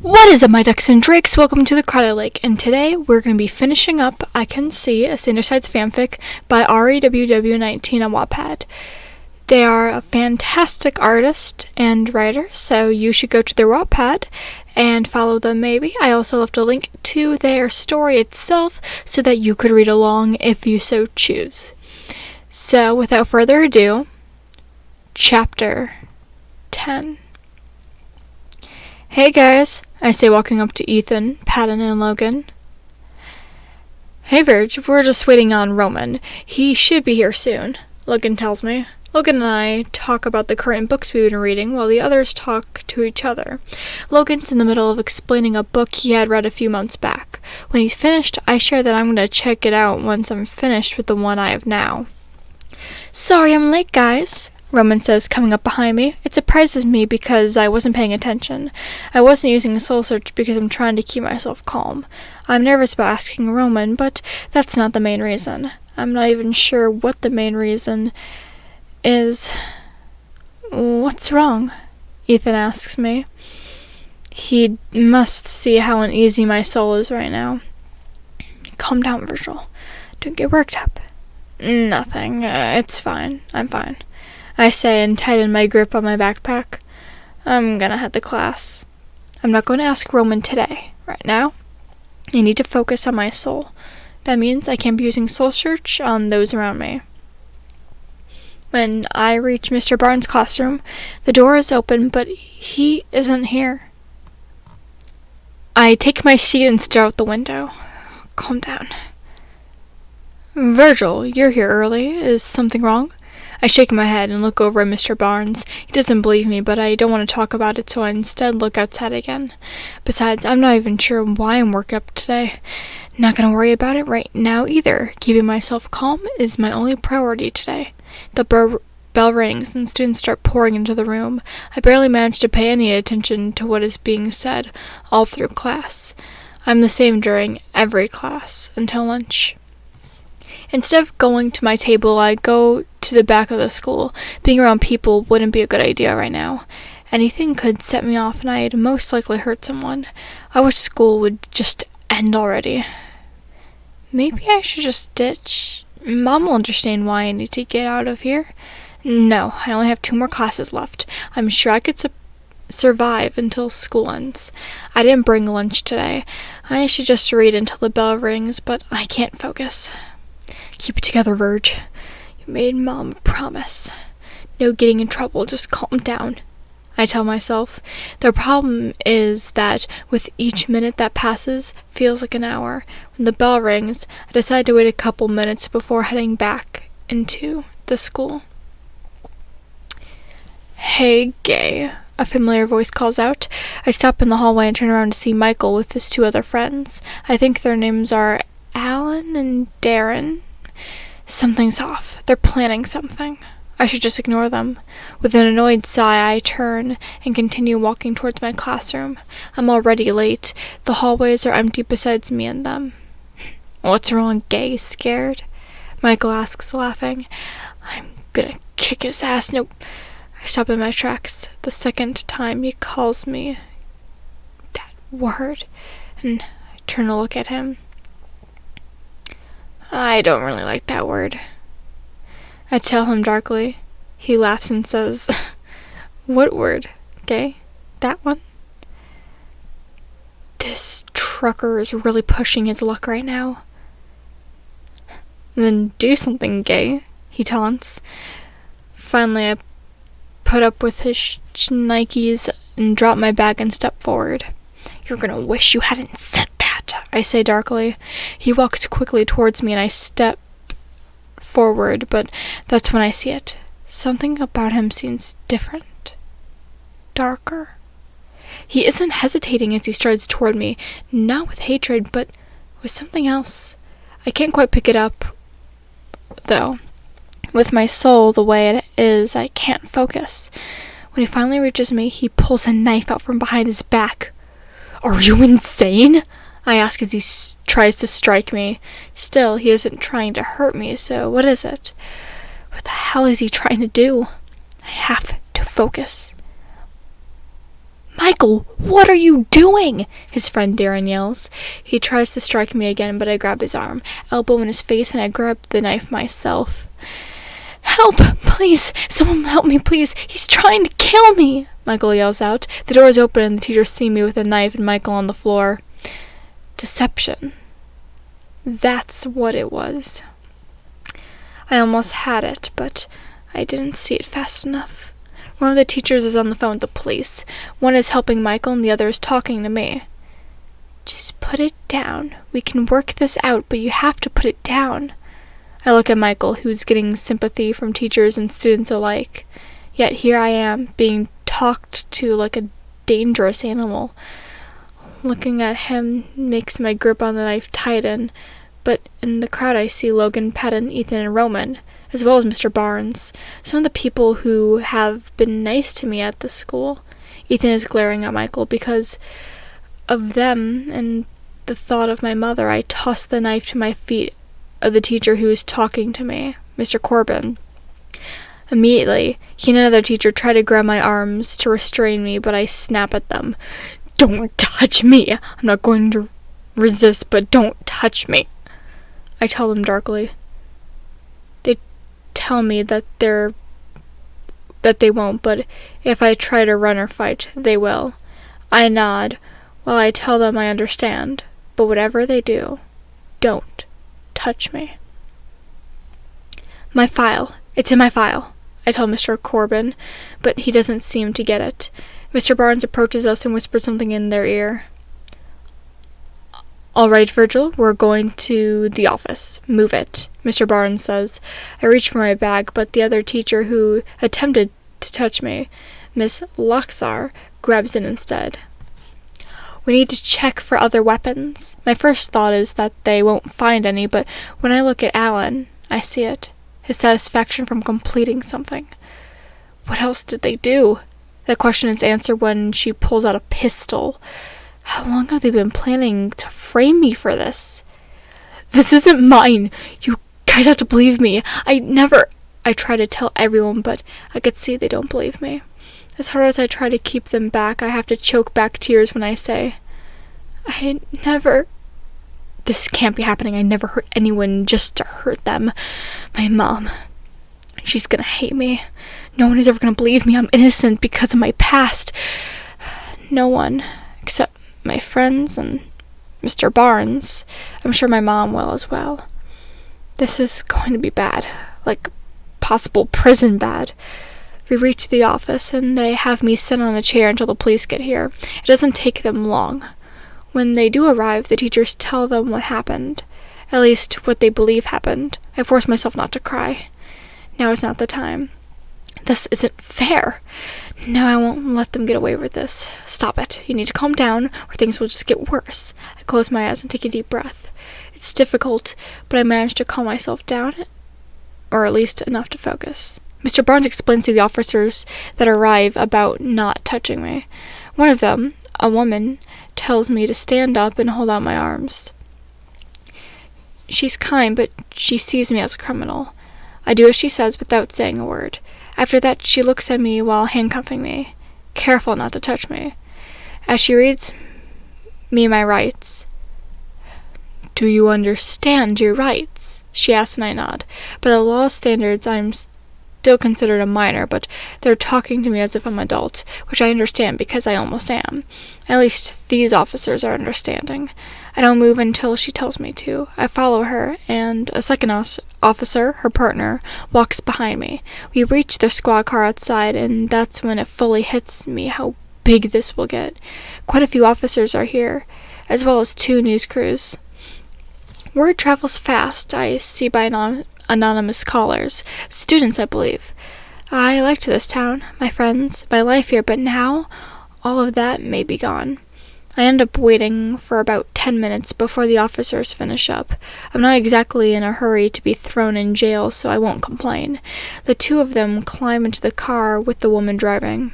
What is up, my ducks and drakes? Welcome to the Crawdad Lake, and today we're going to be finishing up I Can See, a Sandersides fanfic by ariww19 on Wattpad. They are a fantastic artist and writer, so you should go to their Wattpad and follow them maybe. I also left a link to their story itself so that you could read along if you so choose. So, without further ado, Chapter 10. Hey guys, I say walking up to Ethan, Patton, and Logan. Hey Virg, we're just waiting on Roman. He should be here soon, Logan tells me. Logan and I talk about the current books we've been reading while the others talk to each other. Logan's in the middle of explaining a book he had read a few months back. When he's finished, I share that I'm going to check it out once I'm finished with the one I have now. Sorry I'm late, guys, Roman says, coming up behind me. It surprises me because I wasn't paying attention. I wasn't using a soul search because I'm trying to keep myself calm. I'm nervous about asking Roman, but that's not the main reason. I'm not even sure what the main reason is. What's wrong? Ethan asks me. He must see how uneasy my soul is right now. Calm down, Virgil. Don't get worked up. Nothing. It's fine. I'm fine, I say and tighten my grip on my backpack. I'm gonna head to class. I'm not going to ask Roman today. Right now, I need to focus on my soul. That means I can't be using soul search on those around me. When I reach Mr. Barnes' classroom, the door is open, but he isn't here. I take my seat and stare out the window. Calm down. Virgil, you're here early. Is something wrong? I shake my head and look over at Mr. Barnes. He doesn't believe me, but I don't want to talk about it, so I instead look outside again. Besides, I'm not even sure why I'm working up today. Not gonna worry about it right now either. Keeping myself calm is my only priority today. The bell rings and students start pouring into the room. I barely manage to pay any attention to what is being said all through class. I'm the same during every class until lunch. Instead of going to my table, I go to the back of the school. Being around people wouldn't be a good idea right now. Anything could set me off and I'd most likely hurt someone. I wish school would just end already. Maybe I should just ditch. Mom will understand why I need to get out of here. No, I only have 2 more classes left. I'm sure I could survive until school ends. I didn't bring lunch today. I should just read until the bell rings, but I can't focus. Keep it together, Virg. You made Mom a promise. No getting in trouble, just calm down, I tell myself. The problem is that with each minute that passes feels like an hour. When the bell rings, I decide to wait a couple minutes before heading back into the school. Hey, Gay, a familiar voice calls out. I stop in the hallway and turn around to see Michael with his 2 other friends. I think their names are Alan and Darren. Something's off. They're planning something. I should just ignore them. With an annoyed sigh, I turn and continue walking towards my classroom. I'm already late. The hallways are empty besides me and them. What's wrong, Gay? Scared? Michael asks, laughing. I'm gonna kick his ass. Nope. I stop in my tracks. The second time he calls me that word, and I turn to look at him. I don't really like that word, I tell him darkly. He laughs and says, What word, Gay? That one? This trucker is really pushing his luck right now. Then do something, Gay, he taunts. Finally, I put up with his Nikes and drop my bag and step forward. You're gonna wish you hadn't said that, I say darkly. He walks quickly towards me and I step forward, but that's when I see it. Something about him seems different. Darker. He isn't hesitating as he strides toward me, not with hatred, but with something else. I can't quite pick it up, though. With my soul the way it is, I can't focus. When he finally reaches me, he pulls a knife out from behind his back. Are you insane? I ask as he tries to strike me. Still, he isn't trying to hurt me, so what is it? What the hell is he trying to do? I have to focus. "Michael, what are you doing?" his friend Darren yells. He tries to strike me again, but I grab his arm, elbow in his face, and I grab the knife myself. "Help! Please! Someone help me, please! He's trying to kill me!" Michael yells out. The door is open and the teachers see me with a knife and Michael on the floor. Deception. That's what it was. I almost had it, but I didn't see it fast enough. One of the teachers is on the phone with the police. One is helping Michael and the other is talking to me. "Just put it down. We can work this out, but you have to put it down." I look at Michael, who's getting sympathy from teachers and students alike. Yet here I am, being talked to like a dangerous animal. Looking at him makes my grip on the knife tighten, but in the crowd I see Logan, Patton, Ethan, and Roman, as well as Mr. Barnes, some of the people who have been nice to me at the school. Ethan is glaring at Michael. Because of them and the thought of my mother, I toss the knife to my feet of the teacher who is talking to me, Mr. Corbin. Immediately, he and another teacher try to grab my arms to restrain me, but I snap at them. "Don't touch me! I'm not going to resist, but don't touch me!" I tell them darkly. They tell me that they won't, but if I try to run or fight, they will. I nod while I tell them I understand, but whatever they do, don't touch me. "My file. It's in my file," I tell Mr. Corbin, but he doesn't seem to get it. Mr. Barnes approaches us and whispers something in their ear. "All right, Virgil, we're going to the office. Move it," Mr. Barnes says. I reach for my bag, but the other teacher who attempted to touch me, Miss Loxar, grabs it instead. "We need to check for other weapons." My first thought is that they won't find any, but when I look at Alan, I see it. His satisfaction from completing something. What else did they do? That question is answered when she pulls out a pistol. How long have they been planning to frame me for this? "This isn't mine! You guys have to believe me! I try to tell everyone, but I could see they don't believe me. As hard as I try to keep them back, I have to choke back tears when I say, This can't be happening. I never hurt anyone just to hurt them. My mom, she's gonna hate me. No one is ever gonna believe me. I'm innocent because of my past. No one, except my friends and Mr. Barnes. I'm sure my mom will as well. This is going to be bad, like possible prison bad." We reach the office, and they have me sit on a chair until the police get here. It doesn't take them long. When they do arrive, the teachers tell them what happened. At least, what they believe happened. I force myself not to cry. Now is not the time. This isn't fair. No, I won't let them get away with this. Stop it. You need to calm down, or things will just get worse. I close my eyes and take a deep breath. It's difficult, but I manage to calm myself down, or at least enough to focus. Mr. Barnes explains to the officers that arrive about not touching me. One of them, a woman, tells me to stand up and hold out my arms. She's kind, but she sees me as a criminal. I do as she says without saying a word. After that, she looks at me while handcuffing me, careful not to touch me. As she reads me my rights. "Do you understand your rights?" she asks, and I nod. By the law standards, I'm still considered a minor, but they're talking to me as if I'm an adult, which I understand because I almost am. At least these officers are understanding. I don't move until she tells me to. I follow her, and a second officer, her partner, walks behind me. We reach the squad car outside, and that's when it fully hits me how big this will get. Quite a few officers are here, as well as 2 news crews. Word travels fast, I see by anonymous callers. Students, I believe. I liked this town, my friends, my life here, but now all of that may be gone. I end up waiting for about 10 minutes before the officers finish up. I'm not exactly in a hurry to be thrown in jail, so I won't complain. The 2 of them climb into the car with the woman driving.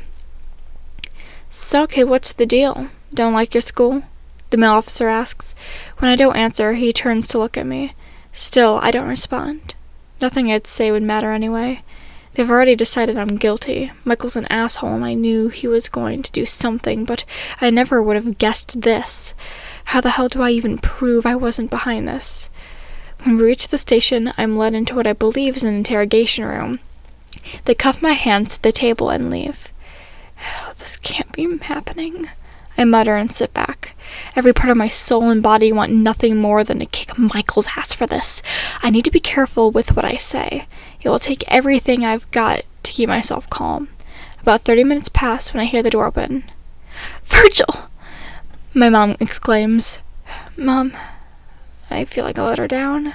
"So, okay, what's the deal? Don't like your school?" the male officer asks. When I don't answer, he turns to look at me. Still, I don't respond. Nothing I'd say would matter anyway. They've already decided I'm guilty. Michael's an asshole, and I knew he was going to do something, but I never would have guessed this. How the hell do I even prove I wasn't behind this? When we reach the station, I'm led into what I believe is an interrogation room. They cuff my hands to the table and leave. This can't be happening, I mutter and sit back. Every part of my soul and body want nothing more than to kick Michael's ass for this. I need to be careful with what I say. It will take everything I've got to keep myself calm. About 30 minutes pass when I hear the door open. "Virgil!" my mom exclaims. "Mom, I feel like I let her down.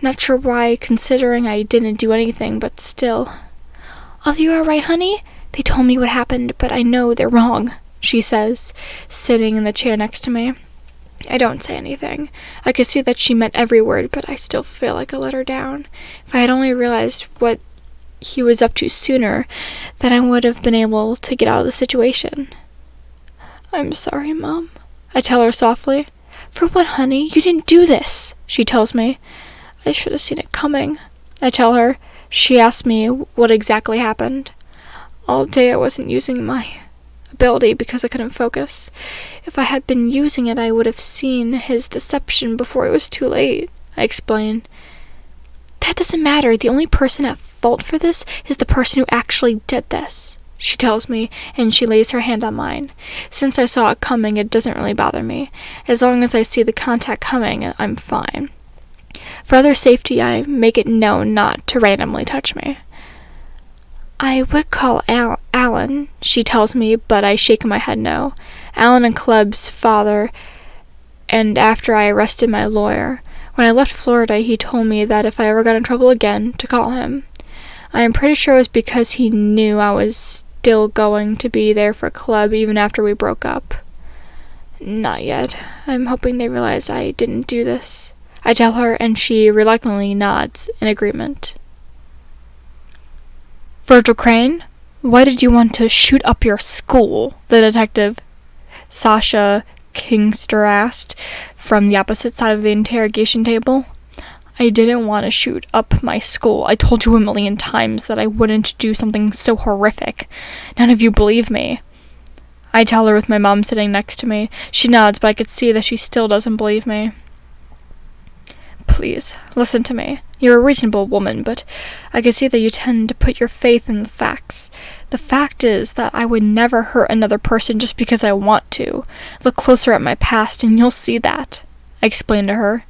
Not sure why, considering I didn't do anything, but still." "Are you alright, honey? They told me what happened, but I know they're wrong," she says, sitting in the chair next to me. I don't say anything. I could see that she meant every word, but I still feel like I let her down. If I had only realized what he was up to sooner, then I would have been able to get out of the situation. "I'm sorry, Mom," I tell her softly. "For what, honey? You didn't do this," she tells me. "I should have seen it coming," I tell her. She asks me what exactly happened. "All day I wasn't using my ability because I couldn't focus. If I had been using it, I would have seen his deception before it was too late," I explain. "That doesn't matter. The only person at fault for this is the person who actually did this," she tells me, and she lays her hand on mine. Since I saw it coming, it doesn't really bother me. As long as I see the contact coming, I'm fine. For other safety, I make it known not to randomly touch me. "I would call Alan," she tells me, but I shake my head no. Alan and Club's father, and after I arrested my lawyer. When I left Florida, he told me that if I ever got in trouble again, to call him. I am pretty sure it was because he knew I was still going to be there for Club even after we broke up. "Not yet. I'm hoping they realize I didn't do this," I tell her, and she reluctantly nods in agreement. "Virgil Crane, why did you want to shoot up your school?" the detective, Sasha Kingster, asked from the opposite side of the interrogation table. "I didn't want to shoot up my school. I told you 1,000,000 times that I wouldn't do something so horrific. None of you believe me," I tell her with my mom sitting next to me. She nods, but I could see that she still doesn't believe me. "Please, listen to me. You're a reasonable woman, but I can see that you tend to put your faith in the facts. The fact is that I would never hurt another person just because I want to. Look closer at my past and you'll see that," I explained to her.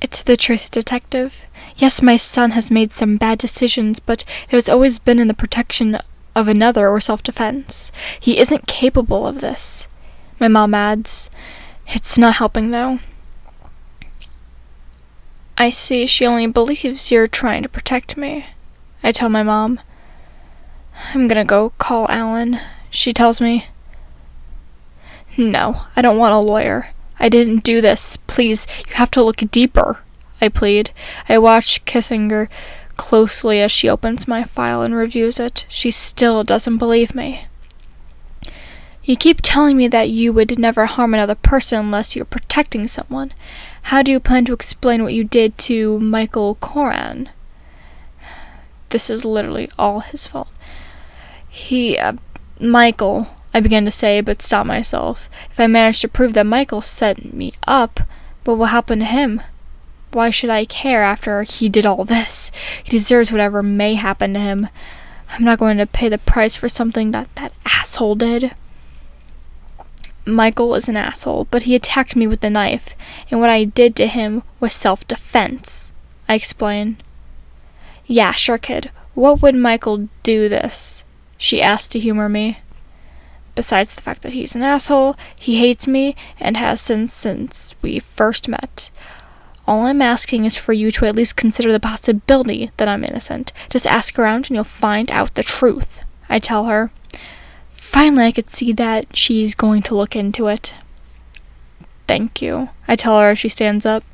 "It's the truth, detective. Yes, my son has made some bad decisions, but it has always been in the protection of another or self-defense. He isn't capable of this," my mom adds. "It's not helping, though." "I see she only believes you're trying to protect me," I tell my mom. "I'm gonna go call Alan," she tells me. "No, I don't want a lawyer. I didn't do this. Please, you have to look deeper," I plead. I watch Kissinger closely as she opens my file and reviews it. She still doesn't believe me. "You keep telling me that you would never harm another person unless you're protecting someone. How do you plan to explain what you did to Michael Coran?" This is literally all his fault. Michael, I began to say, but stopped myself. If I manage to prove that Michael set me up, what will happen to him? Why should I care after he did all this? He deserves whatever may happen to him. I'm not going to pay the price for something that asshole did. Michael is an asshole, but he attacked me with the knife, and what I did to him was self-defense, I explained. "Yeah, sure, kid. What would Michael do this?" she asked to humor me. "Besides the fact that he's an asshole, he hates me, and has since we first met. All I'm asking is for you to at least consider the possibility that I'm innocent. Just ask around and you'll find out the truth," I tell her. Finally, I could see that she's going to look into it. "Thank you," I tell her as she stands up.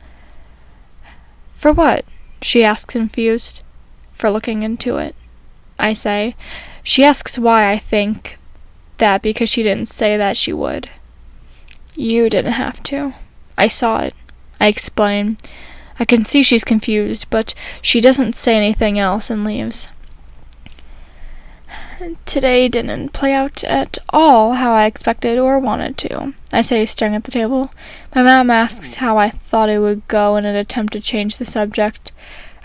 "For what?" she asks, confused. "For looking into it," I say. She asks why I think that because she didn't say that she would. "You didn't have to. I saw it," I explain. I can see she's confused, but she doesn't say anything else and leaves. Today didn't play out at all how I expected or wanted to, I say, staring at the table. My mom asks how I thought it would go in an attempt to change the subject.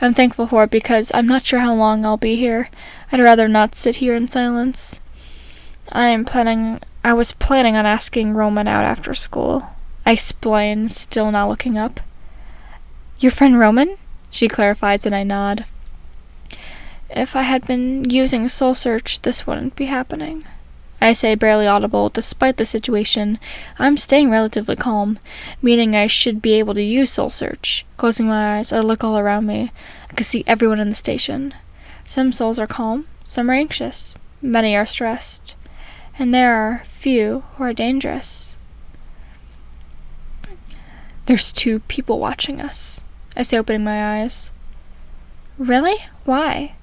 I'm thankful for it because I'm not sure how long I'll be here. I'd rather not sit here in silence. I was planning on asking Roman out after school, I explain, still not looking up. Your friend Roman? She clarifies and I nod. If I had been using Soul Search, this wouldn't be happening, I say, barely audible. Despite the situation, I'm staying relatively calm, meaning I should be able to use Soul Search. Closing my eyes, I look all around me. I can see everyone in the station. Some souls are calm, some are anxious, many are stressed, and there are few who are dangerous. There's 2 people watching us, I say, opening my eyes. Really? Why?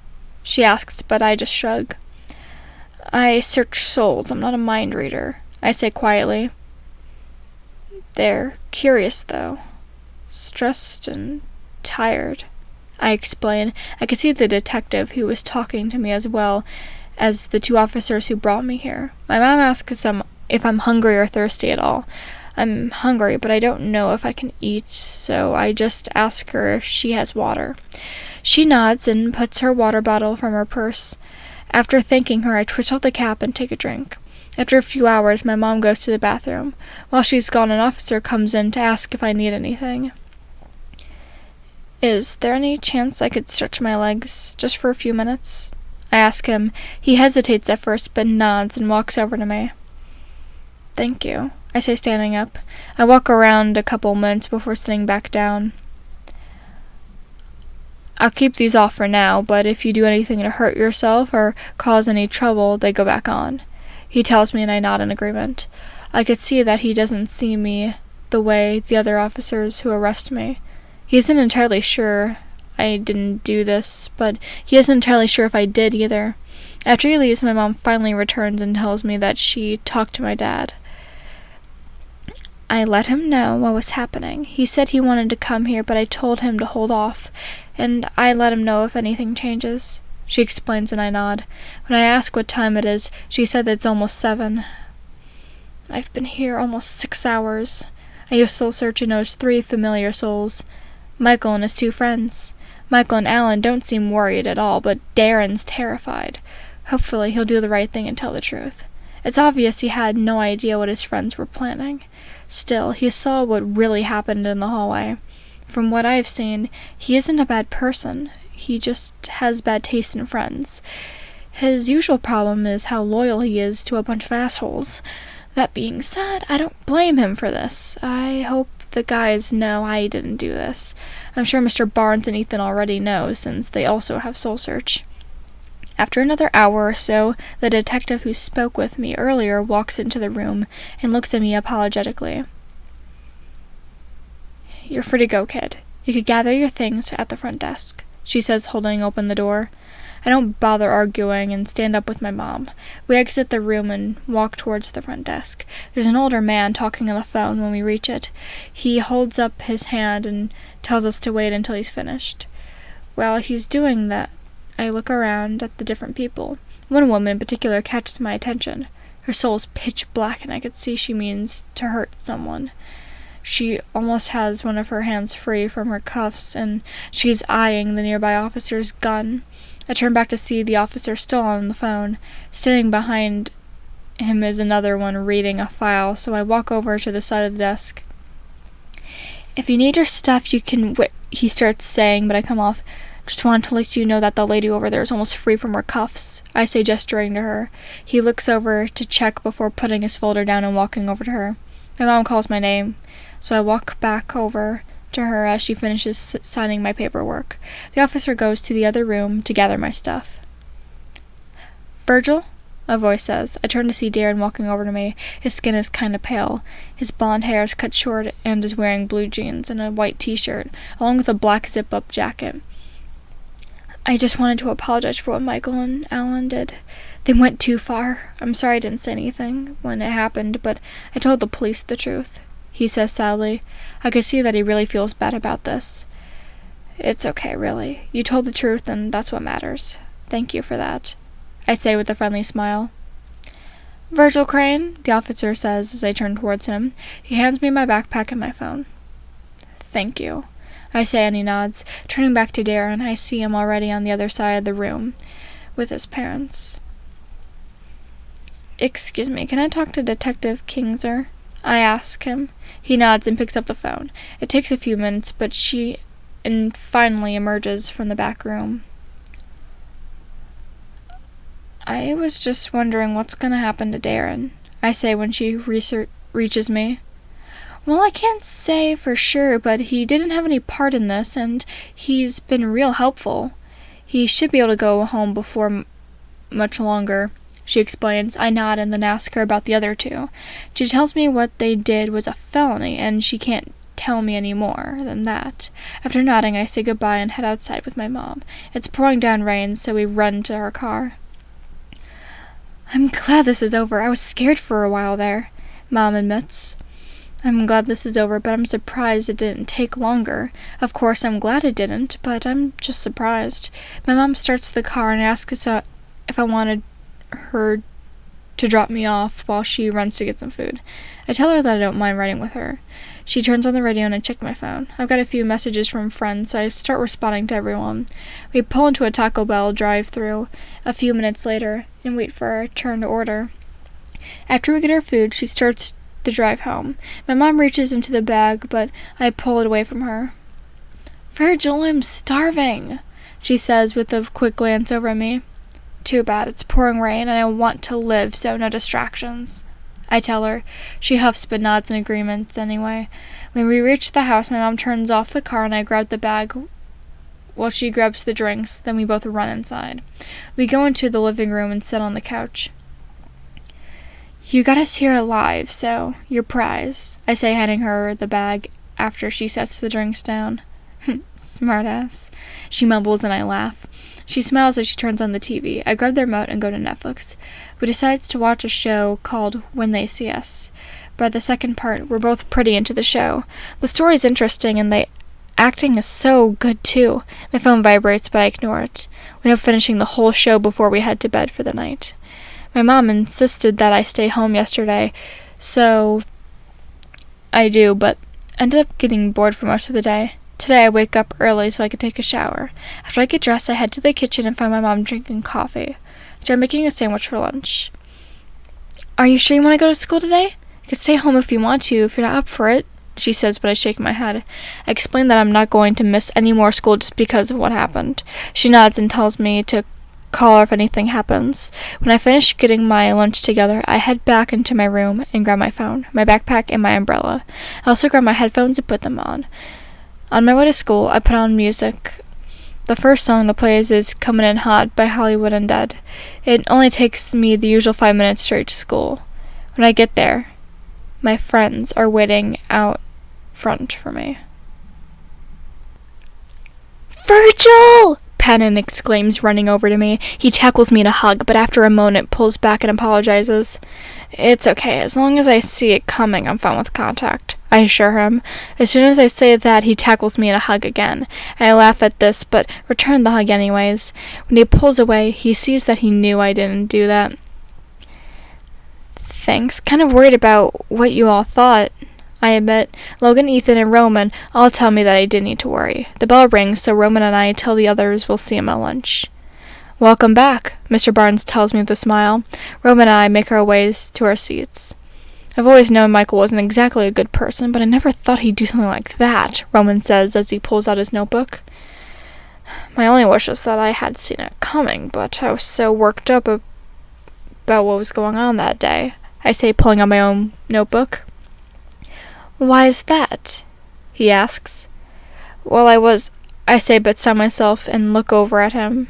She asks, but I just shrug. I search souls. I'm not a mind reader, I say quietly. They're curious, though. Stressed and tired, I explain. I could see the detective who was talking to me as well as the 2 officers who brought me here. My mom asks if I'm hungry or thirsty at all. I'm hungry, but I don't know if I can eat, so I just ask her if she has water. She nods and puts her water bottle from her purse. After thanking her, I twist off the cap and take a drink. After a few hours, my mom goes to the bathroom. While she's gone, an officer comes in to ask if I need anything. Is there any chance I could stretch my legs just for a few minutes? I ask him. He hesitates at first, but nods and walks over to me. Thank you, I say, standing up. I walk around a couple minutes before sitting back down. I'll keep these off for now, but if you do anything to hurt yourself or cause any trouble, they go back on. He tells me and I nod in agreement. I could see that he doesn't see me the way the other officers who arrest me. He isn't entirely sure I didn't do this, but he isn't entirely sure if I did either. After he leaves, my mom finally returns and tells me that she talked to my dad. I let him know what was happening. He said he wanted to come here, but I told him to hold off, and I let him know if anything changes. She explains and I nod. When I ask what time it is, she said that it's almost 7. I've been here almost 6 hours. I use Soul Search and notice 3 familiar souls. Michael and his 2 friends. Michael and Alan don't seem worried at all, but Darren's terrified. Hopefully he'll do the right thing and tell the truth. It's obvious he had no idea what his friends were planning. Still, he saw what really happened in the hallway. From what I've seen, he isn't a bad person. He just has bad taste in friends. His usual problem is how loyal he is to a bunch of assholes. That being said, I don't blame him for this. I hope the guys know I didn't do this. I'm sure Mr. Barnes and Ethan already know, since they also have Soul Search. After another hour or so, the detective who spoke with me earlier walks into the room and looks at me apologetically. You're free to go, kid. You could gather your things at the front desk, she says, holding open the door. I don't bother arguing and stand up with my mom. We exit the room and walk towards the front desk. There's an older man talking on the phone when we reach it. He holds up his hand and tells us to wait until he's finished. While he's doing that, I look around at the different people. One woman in particular catches my attention. Her soul's pitch black, and I could see she means to hurt someone. She almost has one of her hands free from her cuffs, and she's eyeing the nearby officer's gun. I turn back to see the officer still on the phone. Standing behind him is another one reading a file, so I walk over to the side of the desk. If you need your stuff, you can he starts saying, but I come off. Just wanted to let you know that the lady over there is almost free from her cuffs, I say, gesturing to her. He looks over to check before putting his folder down and walking over to her. My mom calls my name, so I walk back over to her as she finishes signing my paperwork. The officer goes to the other room to gather my stuff. Virgil? A voice says. I turn to see Darren walking over to me. His skin is kind of pale. His blonde hair is cut short and is wearing blue jeans and a white t-shirt, along with a black zip-up jacket. I just wanted to apologize for what Michael and Alan did. They went too far. I'm sorry I didn't say anything when it happened, but I told the police the truth, he says sadly. I could see that he really feels bad about this. It's okay, really. You told the truth, and that's what matters. Thank you for that, I say with a friendly smile. Virgil Crane, the officer says as I turn towards him. He hands me my backpack and my phone. Thank you, I say, and he nods. Turning back to Darren, I see him already on the other side of the room with his parents. Excuse me, can I talk to Detective Kingser? I ask him. He nods and picks up the phone. It takes a few minutes, but she finally emerges from the back room. I was just wondering what's going to happen to Darren, I say when she reaches me. Well, I can't say for sure, but he didn't have any part in this, and he's been real helpful. He should be able to go home before much longer, she explains. I nod and then ask her about the other two. She tells me what they did was a felony, and she can't tell me any more than that. After nodding, I say goodbye and head outside with my mom. It's pouring down rain, so we run to her car. I'm glad this is over. I was scared for a while there, Mom admits. I'm glad this is over, but I'm surprised it didn't take longer. Of course, I'm glad it didn't, but I'm just surprised. My mom starts the car and asks if I wanted her to drop me off while she runs to get some food. I tell her that I don't mind riding with her. She turns on the radio and I check my phone. I've got a few messages from friends, so I start responding to everyone. We pull into a Taco Bell drive-thru a few minutes later and wait for our turn to order. After we get our food, she starts the drive home. My mom reaches into the bag, but I pull it away from her. Virgil, I'm starving, she says with a quick glance over at me. Too bad, it's pouring rain and I want to live, so no distractions, I tell her. She huffs but nods in agreement anyway. When we reach the house, my mom turns off the car and I grab the bag while she grabs the drinks. Then we both run inside. We go into the living room and sit on the couch. You got us here alive, so your prize, I say, handing her the bag after she sets the drinks down. Smartass, she mumbles and I laugh. She smiles as she turns on the TV. I grab the remote and go to Netflix. We decide to watch a show called When They See Us. By the second part, we're both pretty into the show. The story's interesting and the acting is so good too. My phone vibrates, but I ignore it. We end up finishing the whole show before we head to bed for the night. My mom insisted that I stay home yesterday, so I do, but ended up getting bored for most of the day. Today I wake up early so I could take a shower. After I get dressed, I head to the kitchen and find my mom drinking coffee. I'm making a sandwich for lunch. Are you sure you want to go to school today? You can stay home if you want to, if you're not up for it, she says, but I shake my head. I explain that I'm not going to miss any more school just because of what happened. She nods and tells me to call her if anything happens. When I finish getting my lunch together, I head back into my room and grab my phone, my backpack, and my umbrella. I also grab my headphones and put them on. On my way to school, I put on music. The first song that plays is Comin' In Hot by Hollywood Undead. It only takes me the usual 5 minutes straight to school. When I get there, my friends are waiting out front for me. Virgil! Pannon exclaims, running over to me. He tackles me in a hug, but after a moment pulls back and apologizes. It's okay. As long as I see it coming, I'm fine with contact, I assure him. As soon as I say that, he tackles me in a hug again. I laugh at this, but return the hug anyways. When he pulls away, he sees that he knew I didn't do that. Thanks. Kind of worried about what you all thought, I admit. Logan, Ethan, and Roman all tell me that I didn't need to worry. The bell rings, so Roman and I tell the others we'll see him at lunch. Welcome back, Mr. Barnes tells me with a smile. Roman and I make our ways to our seats. I've always known Michael wasn't exactly a good person, but I never thought he'd do something like that, Roman says as he pulls out his notebook. My only wish is that I had seen it coming, but I was so worked up about what was going on that day, I say, pulling out my own notebook. Why is that? He asks. Well, I say, but stop myself and look over at him.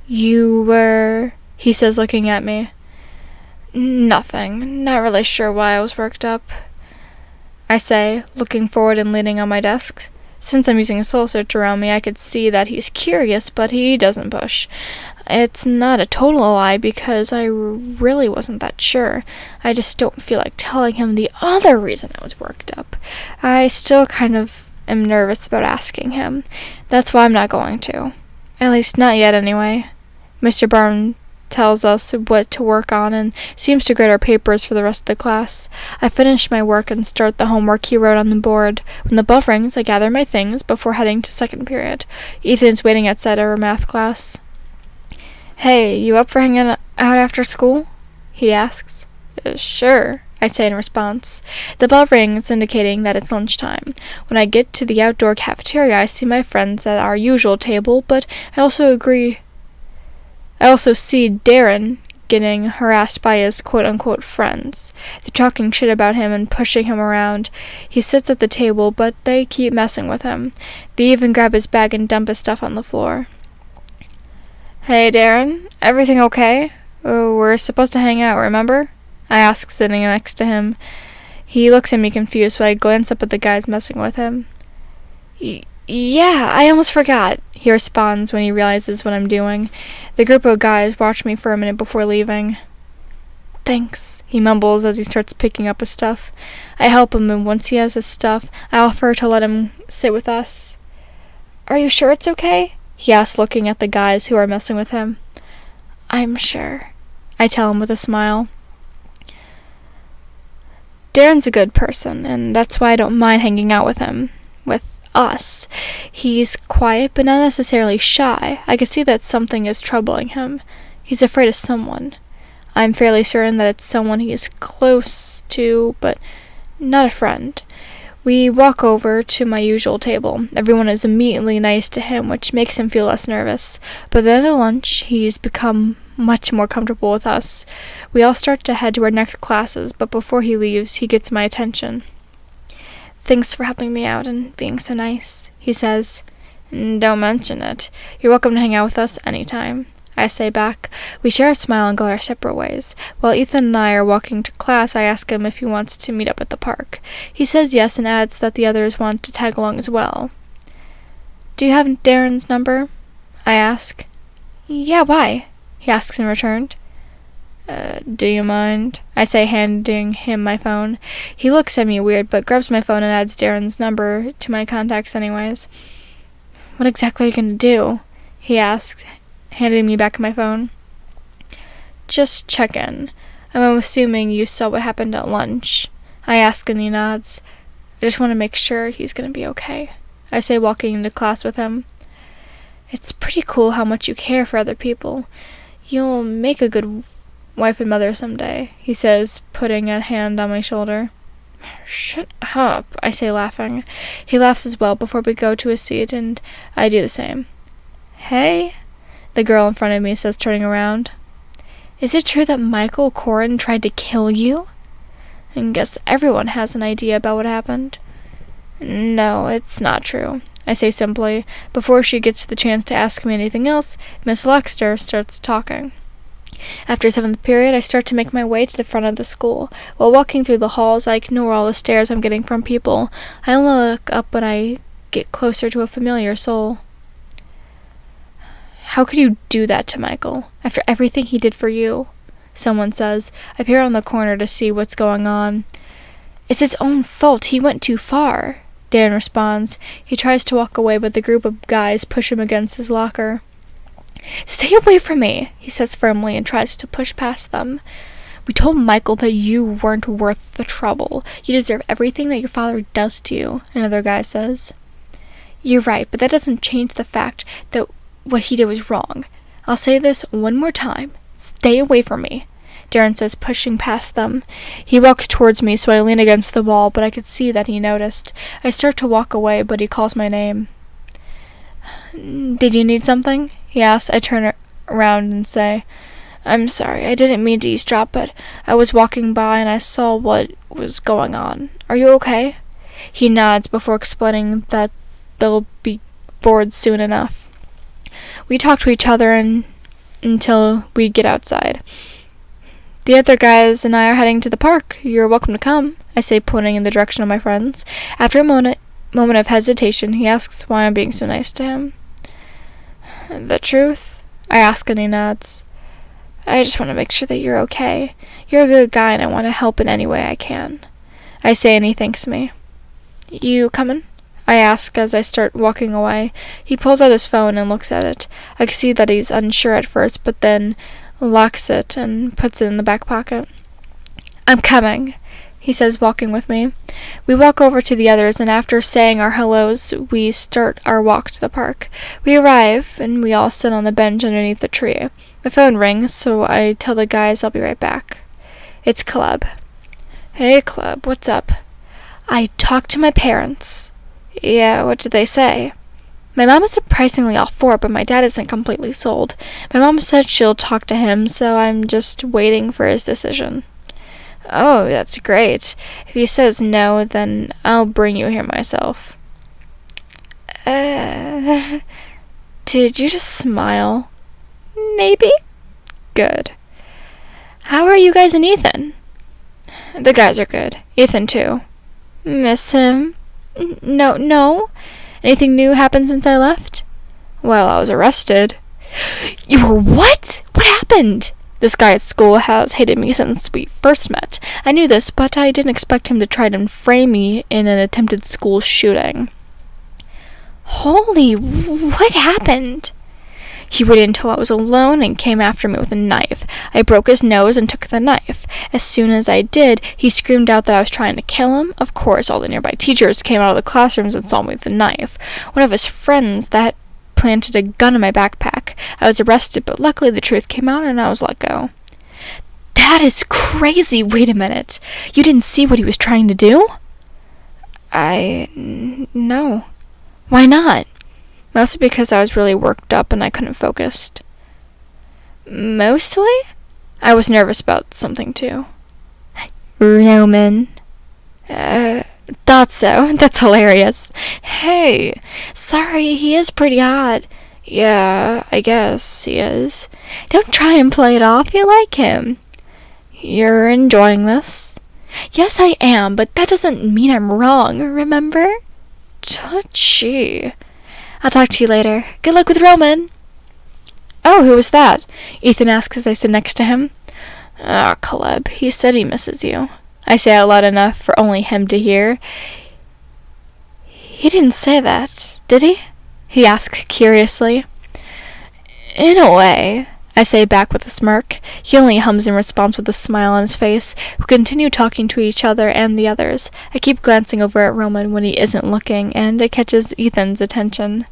You were, he says, looking at me. Nothing. Not really sure why I was worked up, I say, looking forward and leaning on my desk. Since I'm using a soul search around me, I could see that he's curious, but he doesn't push. It's not a total lie because I really wasn't that sure. I just don't feel like telling him the other reason I was worked up. I still kind of am nervous about asking him. That's why I'm not going to. At least not yet, anyway. Mr. Barnes tells us what to work on and seems to grade our papers for the rest of the class. I finish my work and start the homework he wrote on the board. When the bell rings, I gather my things before heading to second period. Ethan's waiting outside our math class. "Hey, you up for hanging out after school?" he asks. Sure," I say in response. The bell rings, indicating that it's lunchtime. When I get to the outdoor cafeteria, I see my friends at our usual table, but I also see Darren getting harassed by his quote-unquote friends. They're talking shit about him and pushing him around. He sits at the table, but they keep messing with him. They even grab his bag and dump his stuff on the floor. "Hey, Darren, everything okay? We're supposed to hang out, remember?" I ask, sitting next to him. He looks at me confused, so I glance up at the guys messing with him. Yeah, I almost forgot," he responds when he realizes what I'm doing. The group of guys watch me for a minute before leaving. "Thanks," he mumbles as he starts picking up his stuff. I help him, and once he has his stuff, I offer to let him sit with us. "Are you sure it's okay?" he asks, looking at the guys who are messing with him. "I'm sure," I tell him with a smile. Darren's a good person, and that's why I don't mind hanging out with him. With us. He's quiet, but not necessarily shy. I can see that something is troubling him. He's afraid of someone. I'm fairly certain that it's someone he is close to, but not a friend. We walk over to my usual table. Everyone is immediately nice to him, which makes him feel less nervous. But at the end of lunch, he's become much more comfortable with us. We all start to head to our next classes, but before he leaves, he gets my attention. "Thanks for helping me out and being so nice," he says. "Don't mention it. You're welcome to hang out with us anytime," I say back. We share a smile and go our separate ways. While Ethan and I are walking to class, I ask him if he wants to meet up at the park. He says yes and adds that the others want to tag along as well. "Do you have Darren's number?" I ask. "Yeah, why?" he asks in return. Do you mind?" I say, handing him my phone. He looks at me weird, but grabs my phone and adds Darren's number to my contacts anyways. "What exactly are you going to do?" he asks, handing me back my phone. "Just check in. I'm assuming you saw what happened at lunch," I ask, and he nods. "I just want to make sure he's going to be okay," I say, walking into class with him. "It's pretty cool how much you care for other people. You'll make a good wife and mother someday," he says, putting a hand on my shoulder. "Shut up," I say, laughing. He laughs as well before we go to his seat, and I do the same. "Hey," the girl in front of me says, turning around. "Is it true that Michael Corrin tried to kill you?" "I guess everyone has an idea about what happened." "No, it's not true," I say simply. Before she gets the chance to ask me anything else, Miss Lexter starts talking. After 7th period, I start to make my way to the front of the school. While walking through the halls, I ignore all the stares I'm getting from people. I only look up when I get closer to a familiar soul. "How could you do that to Michael, after everything he did for you?" someone says. I peer on the corner to see what's going on. "It's his own fault. He went too far," Darren responds. He tries to walk away, but the group of guys push him against his locker. "Stay away from me," he says firmly and tries to push past them. "We told Michael that you weren't worth the trouble. You deserve everything that your father does to you," another guy says. "You're right, but that doesn't change the fact that what he did was wrong. I'll say this one more time. Stay away from me," Darren says, pushing past them. He walks towards me, so I lean against the wall, but I could see that he noticed. I start to walk away, but he calls my name. "Did you need something?" he asks. I turn around and say, "I'm sorry, I didn't mean to eavesdrop, but I was walking by and I saw what was going on. Are you okay?" He nods before explaining that they'll be bored soon enough. We talk to each other until we get outside. "The other guys and I are heading to the park. You're welcome to come," I say, pointing in the direction of my friends. After a moment of hesitation, he asks why I'm being so nice to him. "The truth?" I ask, and he nods. "I just want to make sure that you're okay. You're a good guy, and I want to help in any way I can," I say, and he thanks me. "You coming?" I ask as I start walking away. He pulls out his phone and looks at it. I can see that he's unsure at first, but then locks it and puts it in the back pocket. "I'm coming," he says, walking with me. We walk over to the others, and after saying our hellos, we start our walk to the park. We arrive, and we all sit on the bench underneath the tree. My phone rings, so I tell the guys I'll be right back. It's Club. "Hey, Club, what's up?" "I talked to my parents." "Yeah, what did they say?" "My mom is surprisingly all for it, but my dad isn't completely sold. My mom said she'll talk to him, so I'm just waiting for his decision." "Oh, that's great. If he says no, then I'll bring you here myself." Did you just smile? Maybe? Good. How are you guys and Ethan? The guys are good. Ethan, too. Miss him? No. Anything new happened since I left? Well, I was arrested. You were what? What happened? This guy at school has hated me since we first met. I knew this, but I didn't expect him to try to frame me in an attempted school shooting. Holy, what happened? He waited until I was alone and came after me with a knife. I broke his nose and took the knife. As soon as I did, he screamed out that I was trying to kill him. Of course, all the nearby teachers came out of the classrooms and saw me with the knife. One of his friends that planted a gun in my backpack. I was arrested, but luckily the truth came out and I was let go. That is crazy. Wait a minute. You didn't see what he was trying to do? No. Why not? Mostly because I was really worked up and I couldn't focus. Mostly? I was nervous about something too. Roman. Thought so. That's hilarious. Hey, sorry, he is pretty hot. Yeah, I guess he is. Don't try and play it off. You like him. You're enjoying this? Yes, I am, but that doesn't mean I'm wrong, remember? Touchy. I'll talk to you later. Good luck with Roman. Oh, who was that? Ethan asks as I sit next to him. Caleb. He said he misses you. I say out loud enough for only him to hear. He didn't say that, did he? He asks curiously. In a way, I say back with a smirk. He only hums in response with a smile on his face. We continue talking to each other and the others. I keep glancing over at Roman when he isn't looking, and it catches Ethan's attention.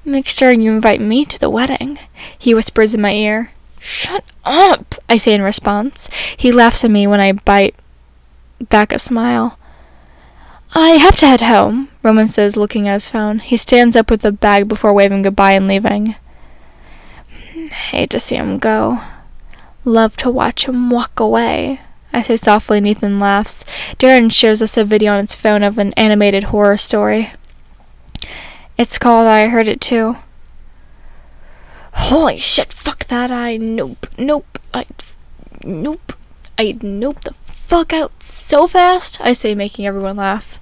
Make sure you invite me to the wedding, he whispers in my ear. Shut up, I say in response. He laughs at me when I bite back a smile. I have to head home, Roman says, looking at his phone. He stands up with the bag before waving goodbye and leaving. Hate to see him go. Love to watch him walk away, I say softly, and Ethan laughs. Darren shows us a video on his phone of an animated horror story. It's called I Heard It Too. Holy shit, fuck that, I'd nope the fuck out so fast, I say, making everyone laugh.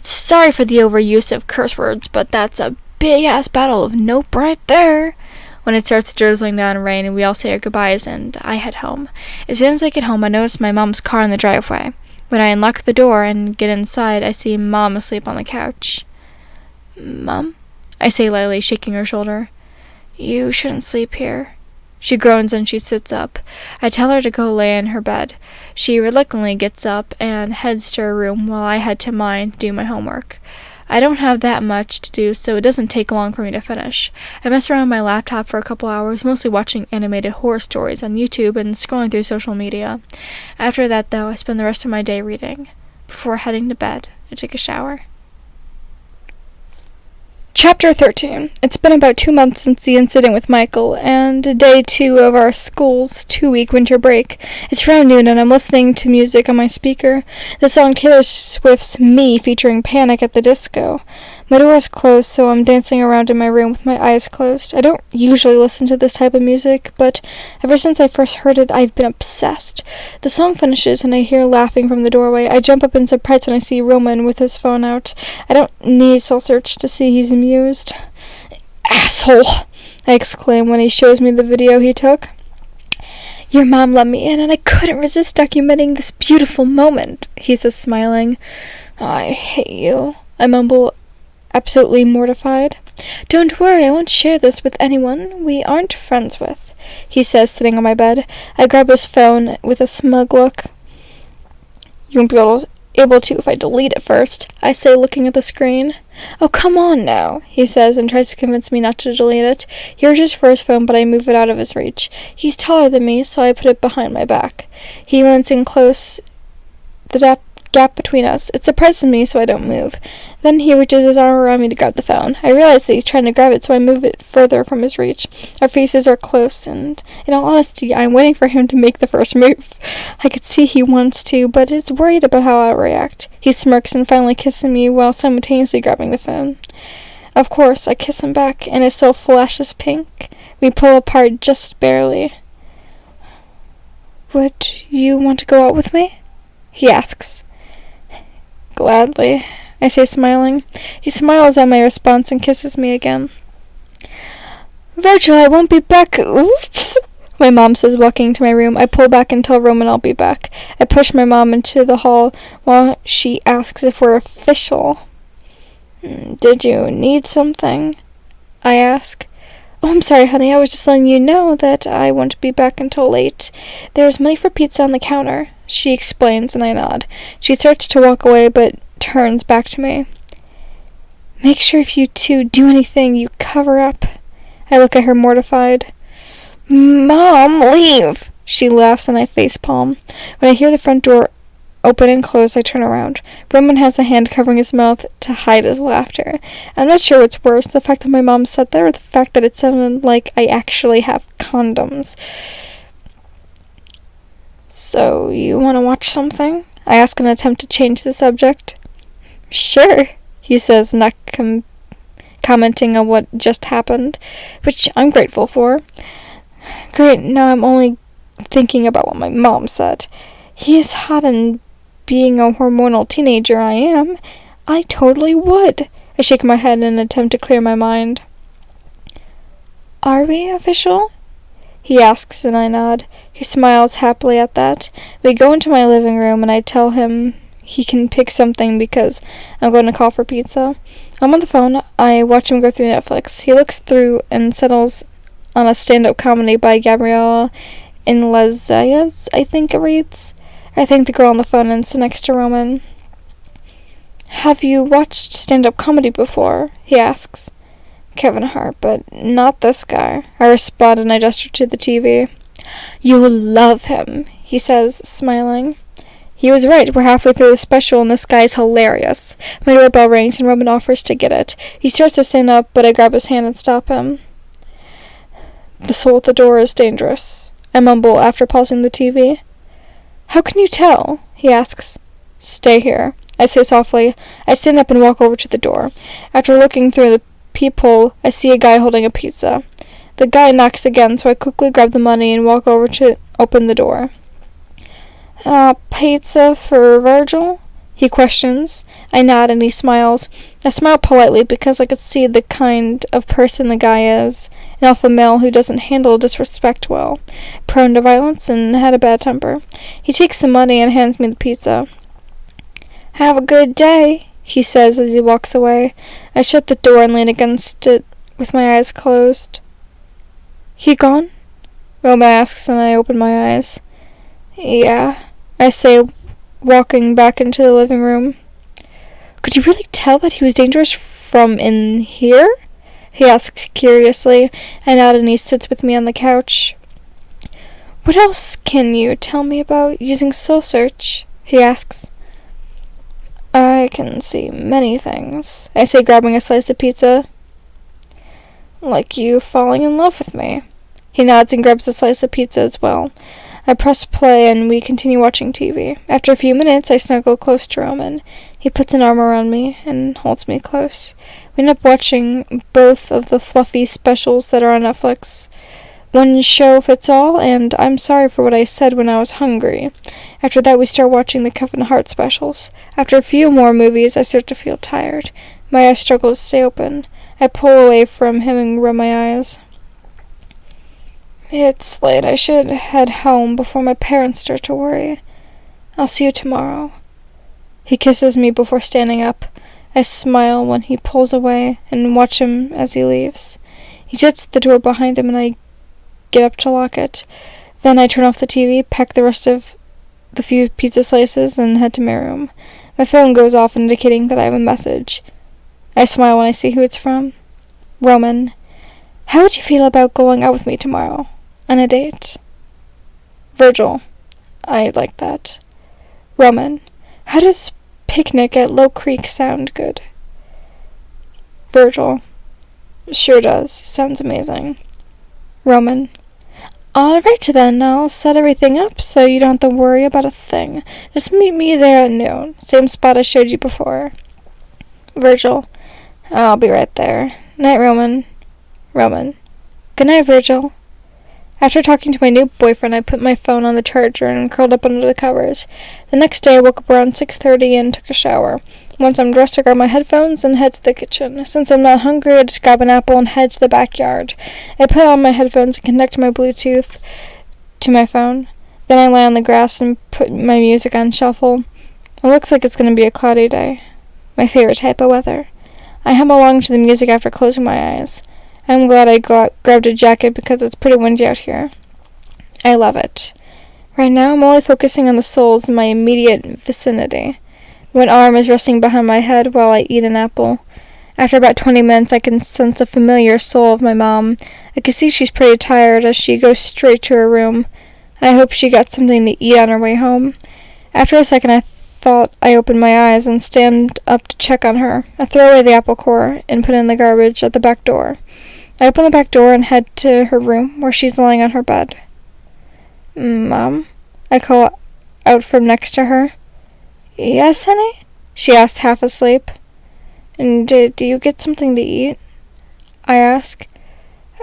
Sorry for the overuse of curse words, but that's a big-ass battle of nope right there. When it starts drizzling down and rain, and we all say our goodbyes, and I head home. As soon as I get home, I notice my mom's car in the driveway. When I unlock the door and get inside, I see Mom asleep on the couch. Mom? I say lightly, shaking her shoulder. You shouldn't sleep here. She groans and she sits up. I tell her to go lay in her bed. She reluctantly gets up and heads to her room while I head to mine to do my homework. I don't have that much to do, so it doesn't take long for me to finish. I mess around my laptop for a couple hours, mostly watching animated horror stories on YouTube and scrolling through social media. After that, though, I spend the rest of my day reading. Before heading to bed, I take a shower. Chapter 13. It's been about 2 months since the incident with Michael, and day 2 of our school's 2-week winter break. It's around noon, and I'm listening to music on my speaker. The song Taylor Swift's Me featuring Panic at the Disco. My door is closed, so I'm dancing around in my room with my eyes closed. I don't usually listen to this type of music, but ever since I first heard it, I've been obsessed. The song finishes, and I hear laughing from the doorway. I jump up in surprise when I see Roman with his phone out. I don't need soul search to see he's amused. Asshole! I exclaim when he shows me the video he took. Your mom let me in, and I couldn't resist documenting this beautiful moment, he says, smiling. I hate you, I mumble, absolutely mortified. Don't worry, I won't share this with anyone we aren't friends with, he says, sitting on my bed. I grab his phone with a smug look. You won't be able to if I delete it first, I say, looking at the screen. Oh, come on now, he says, and tries to convince me not to delete it. He reaches for his phone, but I move it out of his reach. He's taller than me, so I put it behind my back. He leans in close, the gap between us. It surprises me, so I don't move. Then he reaches his arm around me to grab the phone. I realize that he's trying to grab it, so I move it further from his reach. Our faces are close, and in all honesty, I'm waiting for him to make the first move. I could see he wants to, but is worried about how I'll react. He smirks and finally kisses me while simultaneously grabbing the phone. Of course, I kiss him back, and his soul flashes pink. We pull apart just barely. Would you want to go out with me? He asks. Gladly, I say, smiling. He smiles at my response and kisses me again. Virgil, I won't be back. Oops, my mom says, walking to my room. I pull back and tell Roman I'll be back. I push my mom into the hall while she asks if we're official. Did you need something? I ask. Oh, I'm sorry, honey. I was just letting you know that I won't be back until late. There's money for pizza on the counter, she explains, and I nod. She starts to walk away, but turns back to me. Make sure if you two do anything, you cover up. I look at her mortified. Mom, leave! She laughs, and I facepalm. When I hear the front door open and close, I turn around. Roman has a hand covering his mouth to hide his laughter. I'm not sure what's worse, the fact that my mom said that or the fact that it sounded like I actually have condoms. So, you want to watch something? I ask in an attempt to change the subject. Sure, he says, not commenting on what just happened, which I'm grateful for. Great, now I'm only thinking about what my mom said. He is hot, and being a hormonal teenager I am, I totally would. I shake my head in an attempt to clear my mind. Are we official? He asks, and I nod. He smiles happily at that. We go into my living room, and I tell him he can pick something because I'm going to call for pizza. I'm on the phone. I watch him go through Netflix. He looks through and settles on a stand-up comedy by Gabriella Inglesias, I think it reads. I thank the girl on the phone and sit next to Roman. Have you watched stand-up comedy before? He asks. Kevin Hart, but not this guy. I respond and I gesture to the TV. You will love him, he says, smiling. He was right. We're halfway through the special, and this guy's hilarious. My doorbell rings, and Roman offers to get it. He starts to stand up, but I grab his hand and stop him. The soul at the door is dangerous, I mumble after pausing the TV. How can you tell? He asks. Stay here, I say softly. I stand up and walk over to the door. After looking through the peephole, I see a guy holding a pizza. The guy knocks again, so I quickly grab the money and walk over to open the door. Pizza for Virgil? He questions. I nod and he smiles. I smile politely because I could see the kind of person the guy is. An alpha male who doesn't handle disrespect well, prone to violence, and had a bad temper. He takes the money and hands me the pizza. Have a good day, he says as he walks away. I shut the door and lean against it with my eyes closed. He gone? Roma asks, and I open my eyes. Yeah, I say, walking back into the living room. Could you really tell that he was dangerous from in here? He asks curiously. I nod and he sits with me on the couch. What else can you tell me about using Soul Search? He asks. I can see many things, I say, grabbing a slice of pizza. Like you falling in love with me. He nods and grabs a slice of pizza as well. I press play and we continue watching TV. After a few minutes, I snuggle close to Roman. He puts an arm around me and holds me close. We end up watching both of the fluffy specials that are on Netflix. One show fits all, and I'm sorry for what I said when I was hungry. After that, we start watching the Kevin Hart specials. After a few more movies, I start to feel tired. My eyes struggle to stay open. I pull away from him and rub my eyes. It's late. I should head home before my parents start to worry. I'll see you tomorrow. He kisses me before standing up. I smile when he pulls away and watch him as he leaves. He shuts the door behind him and I get up to lock it. Then I turn off the TV, pack the rest of the few pizza slices, and head to my room. My phone goes off indicating that I have a message. I smile when I see who it's from. Roman. How would you feel about going out with me tomorrow? On a date? Virgil. I like that. Roman. How does picnic at Low Creek sound good? Virgil. Sure does. Sounds amazing. Roman. Alright then, I'll set everything up so you don't have to worry about a thing. Just meet me there at noon. Same spot I showed you before. Virgil. I'll be right there. Night, Roman. Roman. Good night, Virgil. After talking to my new boyfriend, I put my phone on the charger and curled up under the covers. The next day, I woke up around 6:30 and took a shower. Once I'm dressed, I grab my headphones and head to the kitchen. Since I'm not hungry, I just grab an apple and head to the backyard. I put on my headphones and connect my Bluetooth to my phone. Then I lie on the grass and put my music on shuffle. It looks like it's going to be a cloudy day. My favorite type of weather. I hum along to the music after closing my eyes. I'm glad I grabbed a jacket because it's pretty windy out here. I love it. Right now, I'm only focusing on the souls in my immediate vicinity. One arm is resting behind my head while I eat an apple. After about 20 minutes, I can sense a familiar soul of my mom. I can see she's pretty tired as she goes straight to her room. I hope she got something to eat on her way home. After a second, I thought I opened my eyes and stand up to check on her. I throw away the apple core and put it in the garbage at the back door. I open the back door and head to her room, where she's lying on her bed. Mom? I call out from next to her. Yes, honey? She asks, half asleep. And did you get something to eat? I ask.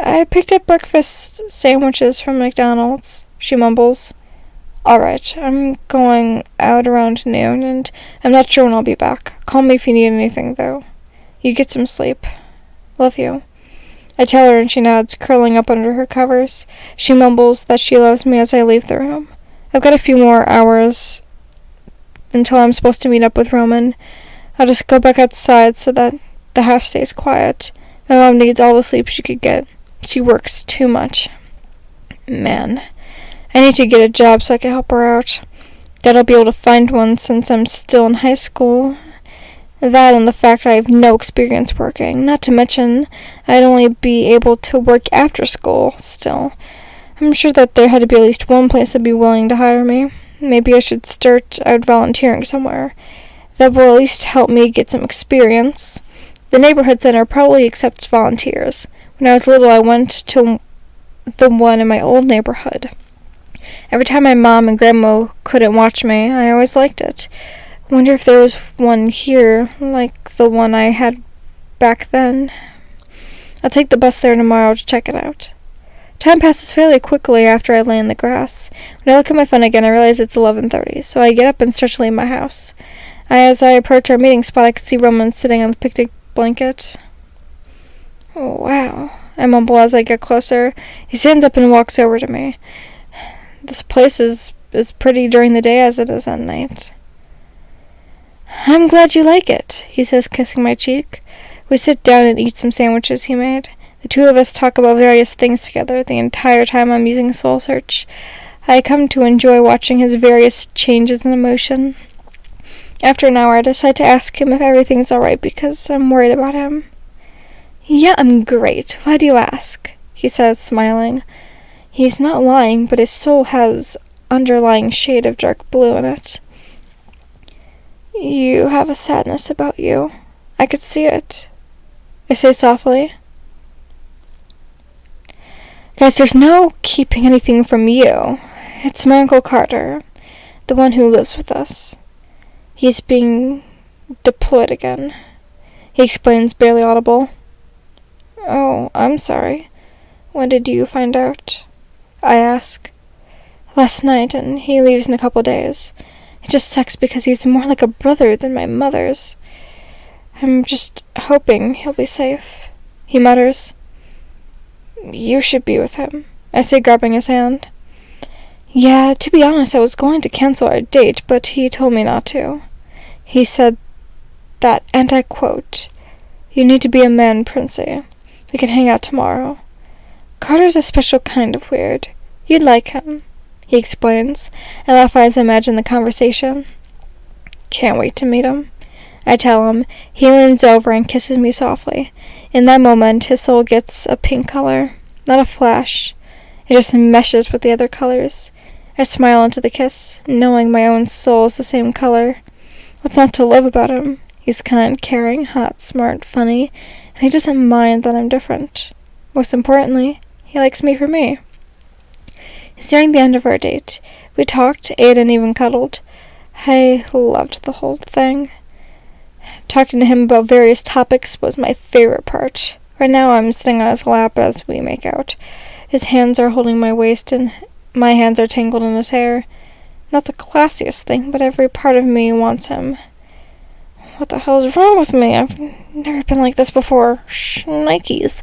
I picked up breakfast sandwiches from McDonald's, she mumbles. Alright, I'm going out around noon, and I'm not sure when I'll be back. Call me if you need anything, though. You get some sleep. Love you. I tell her and she nods, curling up under her covers. She mumbles that she loves me as I leave the room. I've got a few more hours until I'm supposed to meet up with Roman. I'll just go back outside so that the house stays quiet. My mom needs all the sleep she could get. She works too much. Man, I need to get a job so I can help her out. Doubt I'll be able to find one since I'm still in high school. That and the fact I have no experience working. Not to mention, I'd only be able to work after school still. I'm sure that there had to be at least one place that'd be willing to hire me. Maybe I should start out volunteering somewhere. That will at least help me get some experience. The neighborhood center probably accepts volunteers. When I was little, I went to the one in my old neighborhood. Every time my mom and grandma couldn't watch me, I always liked it. Wonder if there was one here, like the one I had back then. I'll take the bus there tomorrow to check it out. Time passes fairly quickly after I lay in the grass. When I look at my phone again, I realize it's 11:30, so I get up and start to leave my house. As I approach our meeting spot, I can see Roman sitting on the picnic blanket. Oh, wow, I mumble as I get closer. He stands up and walks over to me. This place is as pretty during the day as it is at night. I'm glad you like it, he says, kissing my cheek. We sit down and eat some sandwiches he made. The two of us talk about various things together the entire time I'm using Soul Search. I come to enjoy watching his various changes in emotion. After an hour, I decide to ask him if everything's alright because I'm worried about him. Yeah, I'm great. Why do you ask? He says, smiling. He's not lying, but his soul has underlying shade of dark blue in it. You have a sadness about you. I could see it, I say softly. Guys, there's no keeping anything from you. It's my Uncle Carter, the one who lives with us. He's being deployed again. He explains, barely audible. Oh, I'm sorry. When did you find out? I ask. Last night, and he leaves in a couple days. It just sucks because he's more like a brother than my mother's. I'm just hoping he'll be safe, he mutters. You should be with him, I say, grabbing his hand. Yeah, to be honest, I was going to cancel our date, but he told me not to. He said that, and I quote, "You need to be a man, Princey. We can hang out tomorrow. Carter's a special kind of weird. You'd like him," he explains. I laugh as I imagine the conversation. "Can't wait to meet him," I tell him. He leans over and kisses me softly. In that moment, his soul gets a pink color. Not a flash. It just meshes with the other colors. I smile into the kiss, knowing my own soul is the same color. What's not to love about him? He's kind, caring, hot, smart, funny, and he doesn't mind that I'm different. Most importantly, he likes me for me. It's nearing the end of our date. We talked, ate, and even cuddled. I loved the whole thing. Talking to him about various topics was my favorite part. Right now I'm sitting on his lap as we make out. His hands are holding my waist and my hands are tangled in his hair. Not the classiest thing, but every part of me wants him. What the hell is wrong with me? I've never been like this before. Nikes.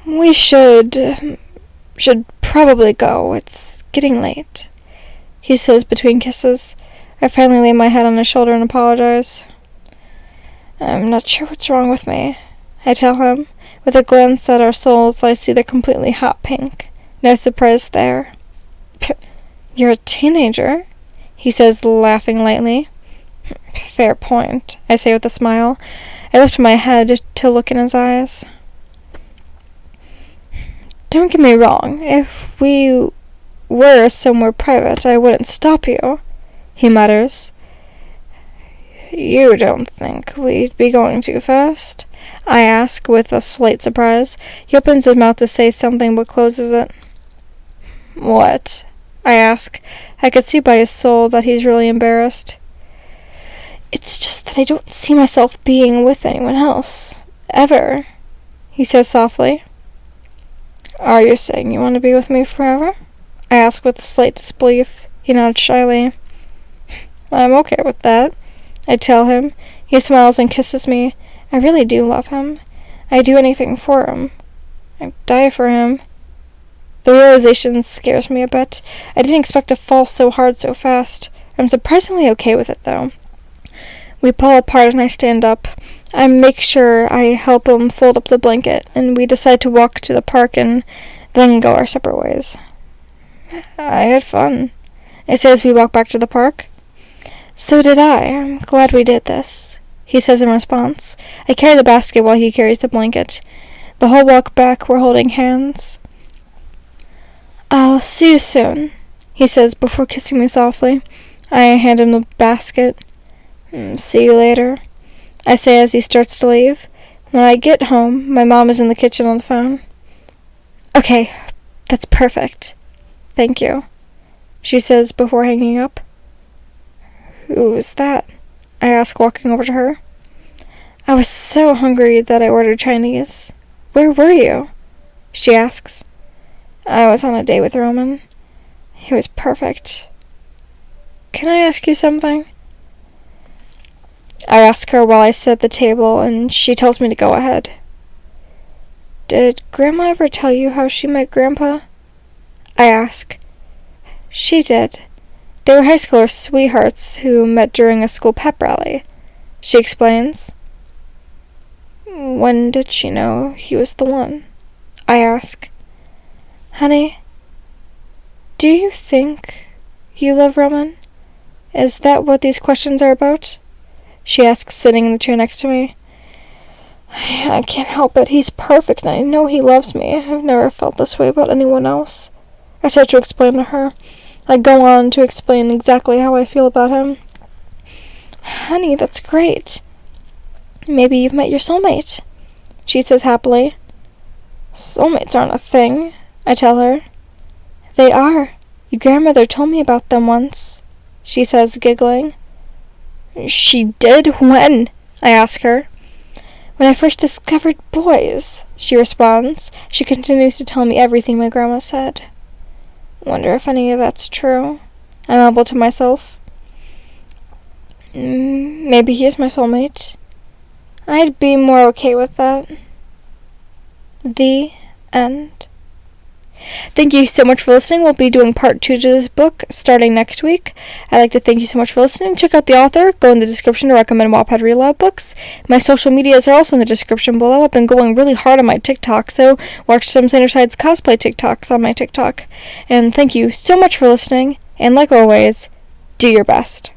We should probably go. It's getting late, he says between kisses. I finally lay my head on his shoulder and apologize. I'm not sure what's wrong with me, I tell him. With a glance at our souls, I see they're completely hot pink. No surprise there. You're a teenager, he says, laughing lightly. Fair point, I say with a smile. I lift my head to look in his eyes. Don't get me wrong. If we were somewhere private, I wouldn't stop you, he mutters. You don't think we'd be going too fast? I ask with a slight surprise. He opens his mouth to say something but closes it. What? I ask. I could see by his soul that he's really embarrassed. It's just that I don't see myself being with anyone else. Ever, he says softly. Are you saying you want to be with me forever? I ask with a slight disbelief. He nods shyly. I'm okay with that, I tell him. He smiles and kisses me. I really do love him. I'd do anything for him. I'd die for him. The realization scares me a bit. I didn't expect to fall so hard so fast. I'm surprisingly okay with it, though. We pull apart and I stand up. I make sure I help him fold up the blanket, and we decide to walk to the park and then go our separate ways. I had fun, I say as we walk back to the park. So did I. I'm glad we did this, he says in response. I carry the basket while he carries the blanket. The whole walk back we're holding hands. I'll see you soon, he says before kissing me softly. I hand him the basket. See you later, I say as he starts to leave. When I get home, my mom is in the kitchen on the phone. Okay, that's perfect. Thank you, she says before hanging up. Who's that? I ask, walking over to her. I was so hungry that I ordered Chinese. Where were you? She asks. I was on a date with Roman. He was perfect. Can I ask you something? I ask her while I sit at the table, and she tells me to go ahead. Did Grandma ever tell you how she met Grandpa? I ask. She did. They were high school sweethearts who met during a school pep rally, she explains. When did she know he was the one? I ask. Honey, do you think you love Roman? Is that what these questions are about? She asks, sitting in the chair next to me. I can't help it. He's perfect, and I know he loves me. I've never felt this way about anyone else. I start to explain to her. I go on to explain exactly how I feel about him. Honey, that's great. Maybe you've met your soulmate, she says happily. Soulmates aren't a thing, I tell her. They are. Your grandmother told me about them once, she says, giggling. She did? When? I ask her. When I first discovered boys, she responds. She continues to tell me everything my grandma said. Wonder if any of that's true, I mumble to myself. Maybe he is my soulmate. I'd be more okay with that. The end. Thank you so much for listening. We'll be doing part 2 to this book starting next week. I'd like to thank you so much for listening. Check out the author. Go in the description to recommend Wattpad Read Aloud books. My social medias are also in the description below. I've been going really hard on my TikTok, so watch some Side's cosplay TikToks on my TikTok. And thank you so much for listening. And like always, do your best.